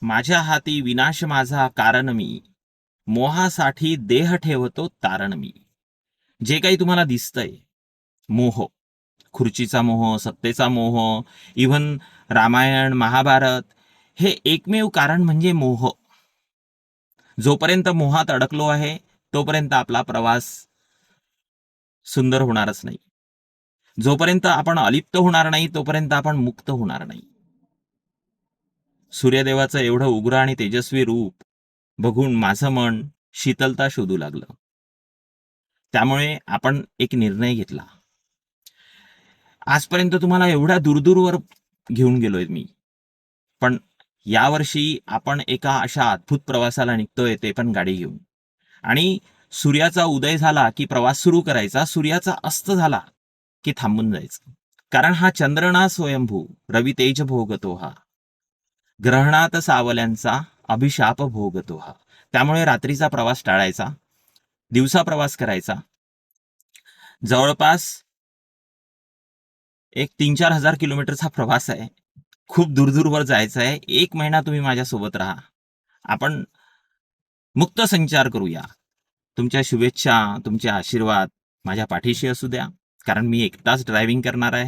माझ्या हाती विनाश माझा कारण मी, मोहासाठी देह ठेवतो तारण मी. जे काही तुम्हाला दिसतंय, मोह, खुर्चीचा मोह, सत्तेचा मोह, इव्हन रामायण महाभारत, हे एकमेव कारण म्हणजे मोह. जोपर्यंत मोहात अडकलो आहे तोपर्यंत आपला प्रवास सुंदर होणारच नाही. जोपर्यंत आपण अलिप्त होणार नाही तोपर्यंत आपण मुक्त होणार नाही. सूर्यदेवाचं एवढं उग्र आणि तेजस्वी रूप बघून माझं मन शीतलता शोधू लागलं. त्यामुळे आपण एक निर्णय घेतला. आजपर्यंत तुम्हाला एवढ्या दूरदूरवर घेऊन गेलोय मी, पण यावर्षी आपण एका अशा अद्भुत प्रवासाला निघतोय, ते पण गाडी घेऊन. आणि सूर्याचा उदय झाला की प्रवास सुरू करायचा, सूर्याचा अस्त झाला की थांबून जायचं. कारण हा चंद्रना स्वयंभू रवी तेज भोगतो हा, ग्रहणात सावल्यांचा अभिशाप भोगतो हा. त्यामुळे रात्रीचा प्रवास टाळायचा, दिवसा प्रवास करायचा. जवळपास एक 3-4 हजार किलोमीटरचा प्रवास आहे. खूप दूरदूरवर जायचं आहे. 1 महिना तुम्ही माझ्यासोबत राहा. आपण मुक्त संचार करूया. तुमच्या शुभेच्छा, तुमचे आशीर्वाद माझ्या पाठीशी असू द्या. कारण मी एकटाच ड्रायव्हिंग करणार आहे.